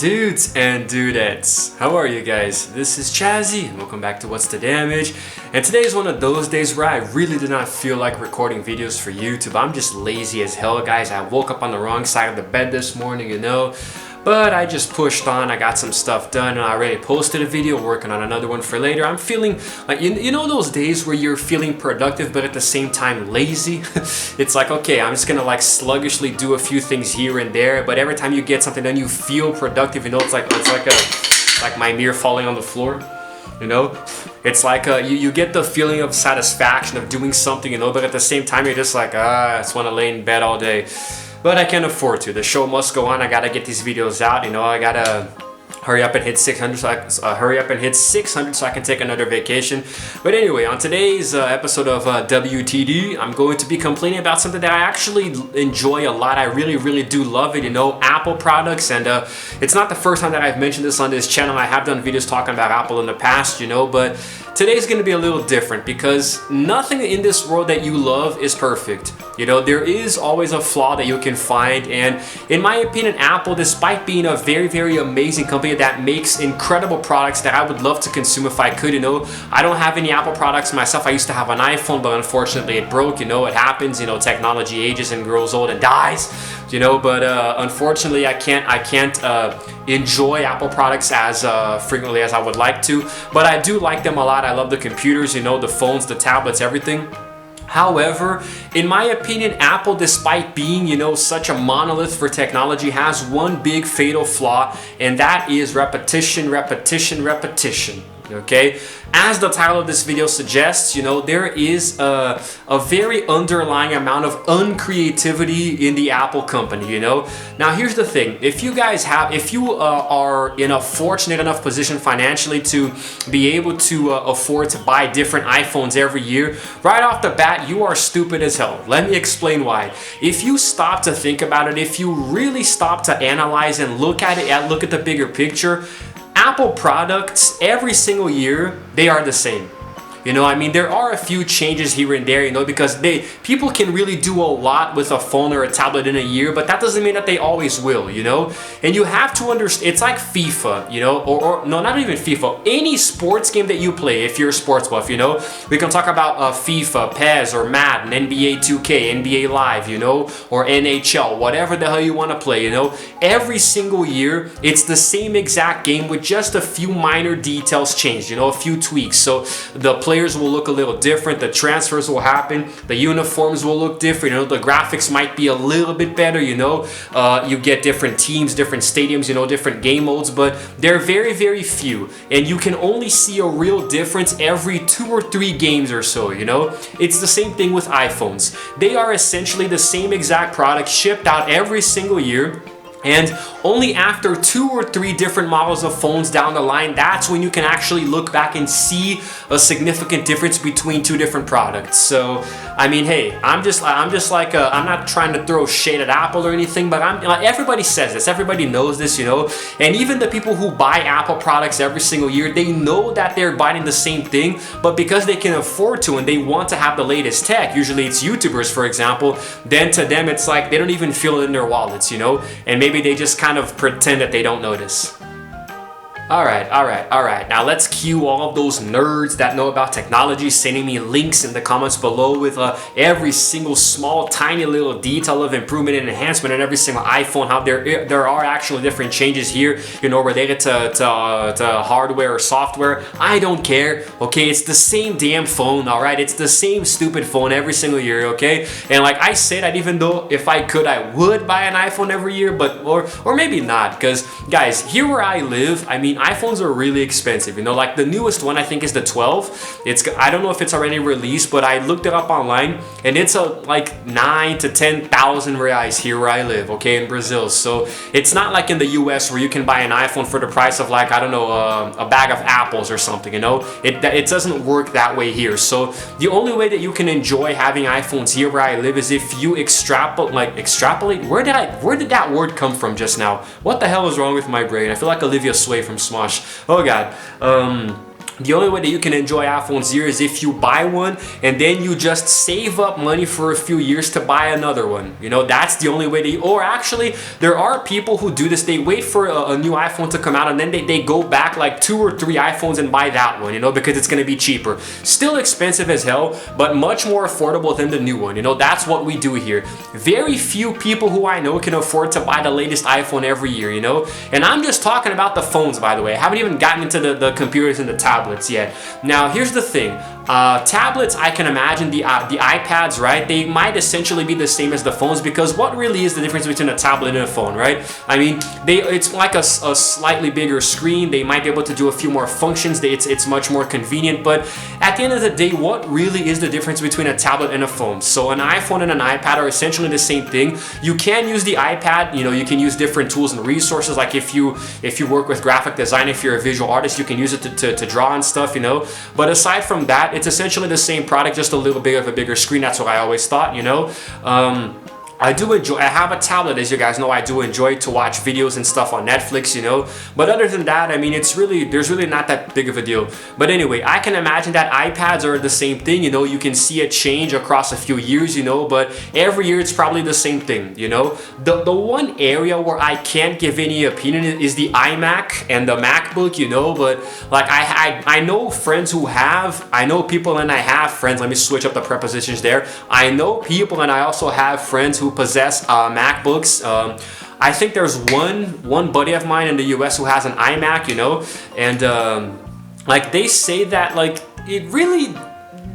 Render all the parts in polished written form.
Dudes and dudettes, how are you guys? This is Chazzy and welcome back to What's the Damage. And today is one of those days where I really did not feel like recording videos for YouTube. I'm just lazy as hell, guys. I woke up on the wrong side of the bed this morning, but I just pushed on. I got some stuff done and I already posted a video, working on another one for later. I'm feeling like, you know those days where you're feeling productive but at the same time lazy? It's like, okay, I'm just gonna like sluggishly do a few things here and there, but every time you get something done you feel productive, it's like my mirror falling on the floor. It's like you get the feeling of satisfaction of doing something, but at the same time you're just like, I just want to lay in bed all day. But I can't afford to. The show must go on. I gotta get these videos out. I gotta hurry up and hit 600 so I can take another vacation. But anyway, on today's episode of WTD, I'm going to be complaining about something that I actually enjoy a lot. I really do love it, Apple products. And it's not the first time that I've mentioned this on this channel. I have done videos talking about Apple in the past, but today's going to be a little different because nothing in this world that you love is perfect. There is always a flaw that you can find, and in my opinion, Apple, despite being a very amazing company that makes incredible products that I would love to consume if I could, I don't have any Apple products myself. I used to have an iPhone, but unfortunately it broke, it happens, technology ages and grows old and dies, but unfortunately I can't enjoy Apple products as frequently as I would like to, but I do like them a lot. I love the computers, the phones, the tablets, everything. However, in my opinion, Apple, despite being, such a monolith for technology, has one big fatal flaw, and that is repetition. Okay, as the title of this video suggests, there is a very underlying amount of uncreativity in the Apple company. Now here's the thing: if you are in a fortunate enough position financially to be able to afford to buy different iPhones every year, right off the bat you are stupid as hell. Let me explain why. If you stop to think about it, if you really stop to analyze and look at the bigger picture, Apple products every single year, they are the same. There are a few changes here and there, because people can really do a lot with a phone or a tablet in a year, but that doesn't mean that they always will, And you have to understand, it's like FIFA, or no, not even FIFA, any sports game that you play, if you're a sports buff, we can talk about FIFA, PES, or Madden, NBA 2K, NBA Live, or NHL, whatever the hell you want to play, Every single year, it's the same exact game with just a few minor details changed, a few tweaks. So the players will look a little different, the transfers will happen, the uniforms will look different, the graphics might be a little bit better, you get different teams, different stadiums, different game modes, but they're very few, and you can only see a real difference every 2 or 3 games or so, It's the same thing with iPhones. They are essentially the same exact product shipped out every single year. And only after 2 or 3 different models of phones down the line, that's when you can actually look back and see a significant difference between 2 different products. So, hey, I'm not trying to throw shade at Apple or anything, but everybody says this, everybody knows this, And even the people who buy Apple products every single year, they know that they're buying the same thing, but because they can afford to and they want to have the latest tech, usually it's YouTubers, for example, then to them it's like they don't even feel it in their wallets, And maybe they just kind of pretend that they don't notice. Alright. Now let's cue all of those nerds that know about technology sending me links in the comments below with every single small, tiny little detail of improvement and enhancement in every single iPhone, how there are actually different changes here, related to hardware or software. I don't care, okay? It's the same damn phone, alright? It's the same stupid phone every single year, okay? And like I said, even though if I could, I would buy an iPhone every year, but or maybe not, because guys, here where I live, iPhones are really expensive, like the newest one I think is the 12. I don't know if it's already released, but I looked it up online and it's like 9 to 10,000 reais here where I live, okay, in Brazil. So it's not like in the US where you can buy an iPhone for the price of like, I don't know, a bag of apples or something, It doesn't work that way here. So the only way that you can enjoy having iPhones here where I live is if you extrapolate. Where did that word come from just now? What the hell is wrong with my brain? I feel like Olivia Sway from Smosh. Oh god. The only way that you can enjoy iPhones here is if you buy one and then you just save up money for a few years to buy another one. You know, that's the only way that or actually, there are people who do this. They wait for a new iPhone to come out and then they go back like 2 or 3 iPhones and buy that one, you know, because it's going to be cheaper. Still expensive as hell, but much more affordable than the new one. You know, that's what we do here. Very few people who I know can afford to buy the latest iPhone every year, you know, and I'm just talking about the phones, by the way. I haven't even gotten into the computers and the tablets yet. Now here's the thing, tablets, I can imagine the iPads, right, they might essentially be the same as the phones, because what really is the difference between a tablet and a phone, right? I mean, it's like a slightly bigger screen. They might be able to do a few more functions. It's much more convenient, but at the end of the day, what really is the difference between a tablet and a phone? So an iPhone and an iPad are essentially the same thing. You can use the iPad, you know, you can use different tools and resources, like if you work with graphic design, if you're a visual artist, you can use it to draw and stuff, you know, but aside from that, it's essentially the same product, just a little bit of a bigger screen. That's what I always thought, you know. I have a tablet, as you guys know. I do enjoy to watch videos and stuff on Netflix, you know, but other than that, I mean, there's really not that big of a deal. But anyway, I can imagine that iPads are the same thing, you know. You can see a change across a few years, you know, but every year it's probably the same thing, you know. The one area where I can't give any opinion is the iMac and the MacBook, you know, but like I know friends who have, I know people and I have friends, let me switch up the prepositions there. I know people and I also have friends who possess MacBooks. I think there's one buddy of mine in the US who has an iMac, you know, and like they say that like it really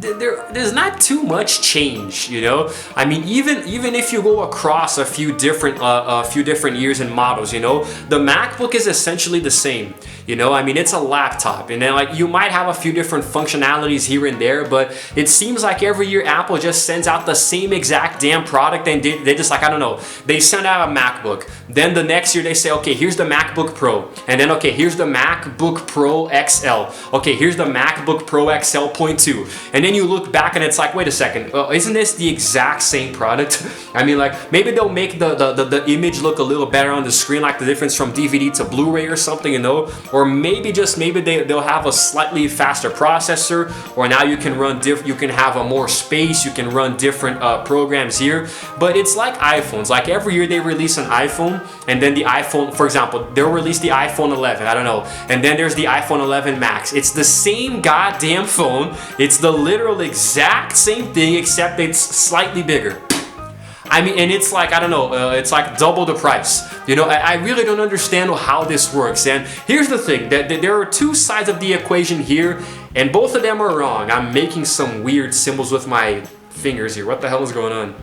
there's not too much change, you know. I mean, even if you go across a few different years and models, you know, the MacBook is essentially the same, you know. I mean, it's a laptop, and then like you might have a few different functionalities here and there, but it seems like every year Apple just sends out the same exact damn product, and they just like, I don't know, they send out a MacBook, then the next year they say, okay, here's the MacBook Pro, and then okay, here's the MacBook Pro XL, okay, here's the MacBook Pro XL 0.2, and then you look back and it's like, wait a second, isn't this the exact same product? I mean, like maybe they'll make the image look a little better on the screen, like the difference from DVD to Blu-ray or something, you know, or maybe they'll have a slightly faster processor, or now you can run you can have a more space, you can run different programs here. But it's like iPhones, like every year they release an iPhone, and then the iPhone, for example, they'll release the iPhone 11, I don't know, and then there's the iPhone 11 Max. It's the same goddamn phone, it's the literal exact same thing, except it's slightly bigger. I mean, and it's like, I don't know, it's like double the price. You know, I really don't understand how this works. And here's the thing, that there are two sides of the equation here, and both of them are wrong. I'm making some weird symbols with my fingers here. What the hell is going on?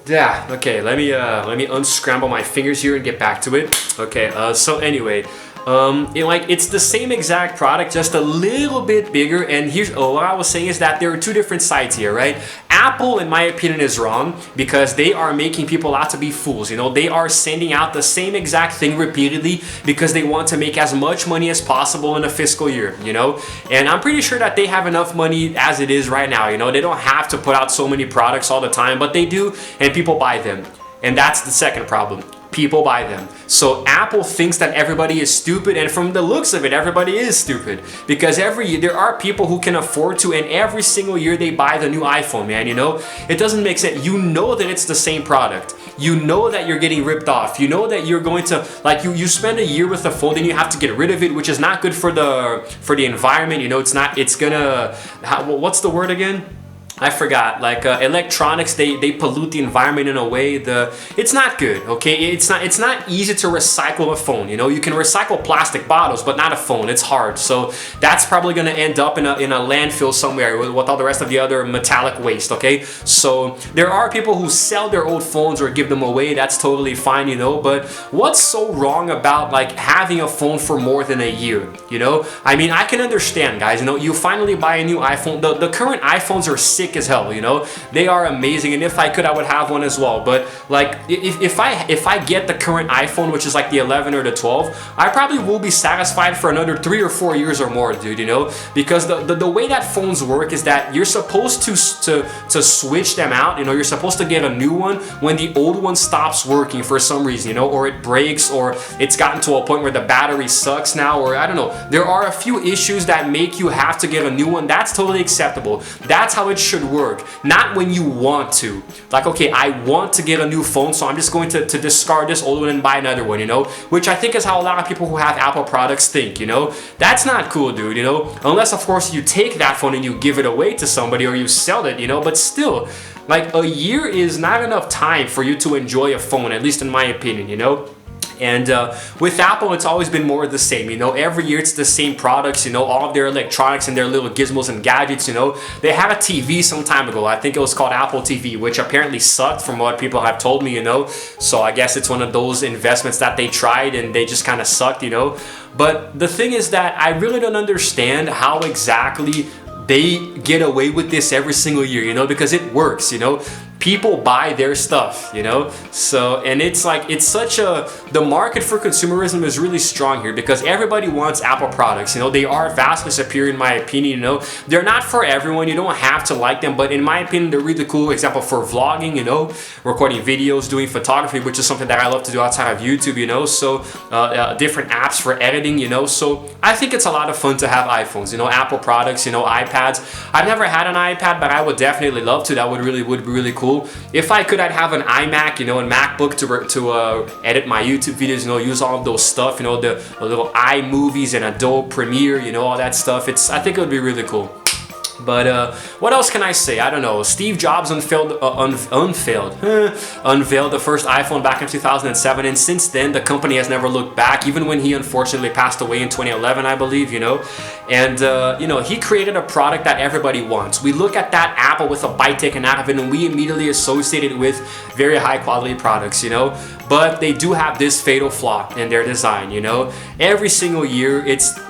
Yeah, okay, let me unscramble my fingers here and get back to it. Okay, so anyway, it's the same exact product, just a little bit bigger. And here's what I was saying is that there are two different sides here, right? Apple, in my opinion, is wrong because they are making people out to be fools. You know, they are sending out the same exact thing repeatedly because they want to make as much money as possible in a fiscal year, you know. And I'm pretty sure that they have enough money as it is right now, you know. They don't have to put out so many products all the time, but they do, and people buy them. And that's the second problem. People buy them. So Apple thinks that everybody is stupid, and from the looks of it, everybody is stupid, because every year there are people who can afford to, and every single year they buy the new iPhone, man, you know. It doesn't make sense. You know that it's the same product. You know that you're getting ripped off. You know that you're going to, like, you spend a year with the phone, then you have to get rid of it, which is not good for the environment, you know. It's gonna, what's the word again? I forgot. Like electronics, they pollute the environment in a way. It's not good. Okay, it's not easy to recycle a phone. You know, you can recycle plastic bottles, but not a phone. It's hard. So that's probably going to end up in a landfill somewhere with all the rest of the other metallic waste. Okay, so there are people who sell their old phones or give them away. That's totally fine, you know. But what's so wrong about like having a phone for more than a year? You know, I mean, I can understand, guys. You know, you finally buy a new iPhone. The current iPhones are sick as hell, you know? They are amazing, and if I could, I would have one as well. But like, if I get the current iPhone, which is like the 11 or the 12, I probably will be satisfied for another 3 or 4 years or more, dude, you know? Because the way that phones work is that you're supposed to switch them out, you know? You're supposed to get a new one when the old one stops working for some reason, you know, or it breaks, or it's gotten to a point where the battery sucks now, or I don't know. There are a few issues that make you have to get a new one. That's totally acceptable. That's how it should work. Not when you want to. Like, okay, I want to get a new phone, so I'm just going to discard this old one and buy another one, you know? Which I think is how a lot of people who have Apple products think, you know? That's not cool, dude, you know? Unless, of course, you take that phone and you give it away to somebody or you sell it, you know? But still, like, a year is not enough time for you to enjoy a phone, at least in my opinion, you know? And with Apple, it's always been more of the same, you know? Every year it's the same products, you know, all of their electronics and their little gizmos and gadgets, you know? They had a TV some time ago. I think it was called Apple TV, which apparently sucked from what people have told me, you know? So I guess it's one of those investments that they tried and they just kind of sucked, you know? But the thing is that I really don't understand how exactly they get away with this every single year, you know, because it works, you know. People buy their stuff, you know. So, and it's like, it's such a, the market for consumerism is really strong here because everybody wants Apple products, you know. They are vastly superior in my opinion, you know. They're not for everyone, you don't have to like them, but in my opinion they're really cool. Example, for vlogging, you know, recording videos, doing photography, which is something that I love to do outside of YouTube, you know. So different apps for editing, you know. So I think it's a lot of fun to have iPhones, you know, Apple products, you know, iPads. I've never had an iPad, but I would definitely love to. That would be really cool. If I could, I'd have an iMac, you know, and MacBook to edit my YouTube videos, you know, use all of those stuff, you know, the little iMovies and Adobe Premiere, you know, all that stuff. I think it would be really cool. But what else can I say? I don't know. Steve Jobs unveiled the first iPhone back in 2007, and since then the company has never looked back, even when he unfortunately passed away in 2011, I believe, you know. And you know, he created a product that everybody wants. We look at that apple with a bite taken out of it and we immediately associate it with very high quality products, you know. But they do have this fatal flaw in their design, you know. Every single year,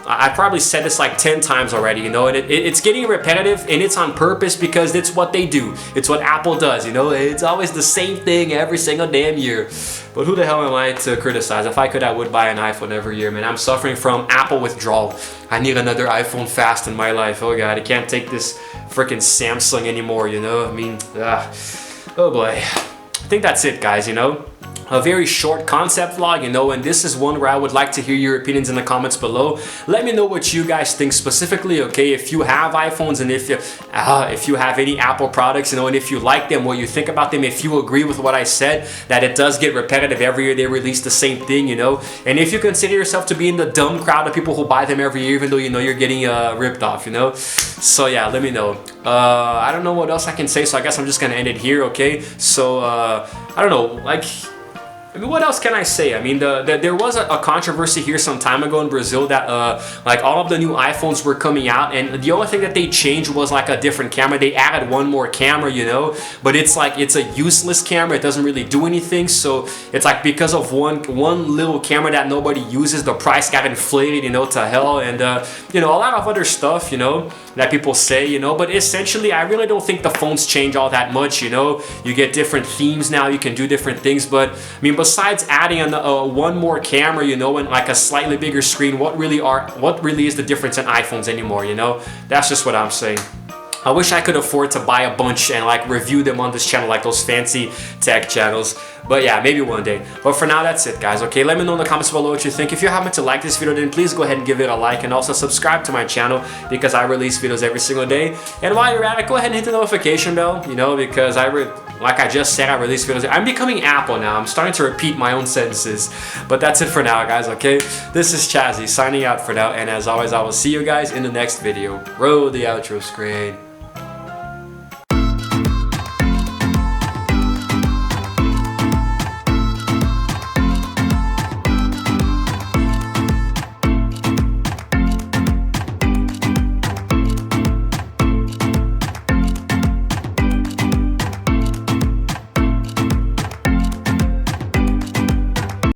I probably said this like 10 times already, you know, and it's getting repetitive, and it's on purpose because it's what they do. It's what Apple does, you know. It's always the same thing every single damn year. But who the hell am I to criticize? If I could, I would buy an iPhone every year, man. I'm suffering from Apple withdrawal. I need another iPhone fast in my life. Oh God, I can't take this freaking Samsung anymore, you know. I mean, oh boy. I think that's it, guys, you know. A very short concept vlog, you know, and this is one where I would like to hear your opinions in the comments below. Let me know what you guys think specifically, okay? If you have iPhones and if you have any Apple products, you know, and if you like them, what you think about them, if you agree with what I said, that it does get repetitive every year, they release the same thing, you know, and if you consider yourself to be in the dumb crowd of people who buy them every year, even though you know you're getting ripped off, you know. So yeah, let me know. I don't know what else I can say, so I guess I'm just gonna end it here, okay? So I don't know, like, I mean, what else can I say? I mean, there was a controversy here some time ago in Brazil that like all of the new iPhones were coming out, and the only thing that they changed was like a different camera. They added one more camera, you know, but it's like, it's a useless camera. It doesn't really do anything. So it's like, because of one little camera that nobody uses, the price got inflated, you know, to hell. And you know, a lot of other stuff, you know, that people say, you know, but essentially I really don't think the phones change all that much, you know. You get different themes now, you can do different things, but I mean, besides adding one more camera, you know, and like a slightly bigger screen, what really is the difference in iPhones anymore, you know? That's just what I'm saying. I wish I could afford to buy a bunch and like review them on this channel, like those fancy tech channels. But yeah, maybe one day. But for now, that's it, guys, okay? Let me know in the comments below what you think. If you happen to like this video, then please go ahead and give it a like, and also subscribe to my channel because I release videos every single day. And while you're at it, go ahead and hit the notification bell, you know, because like I just said, I release videos. I'm becoming Apple now. I'm starting to repeat my own sentences. But that's it for now, guys, okay? This is Chazzy signing out for now, and as always, I will see you guys in the next video. Roll the outro screen.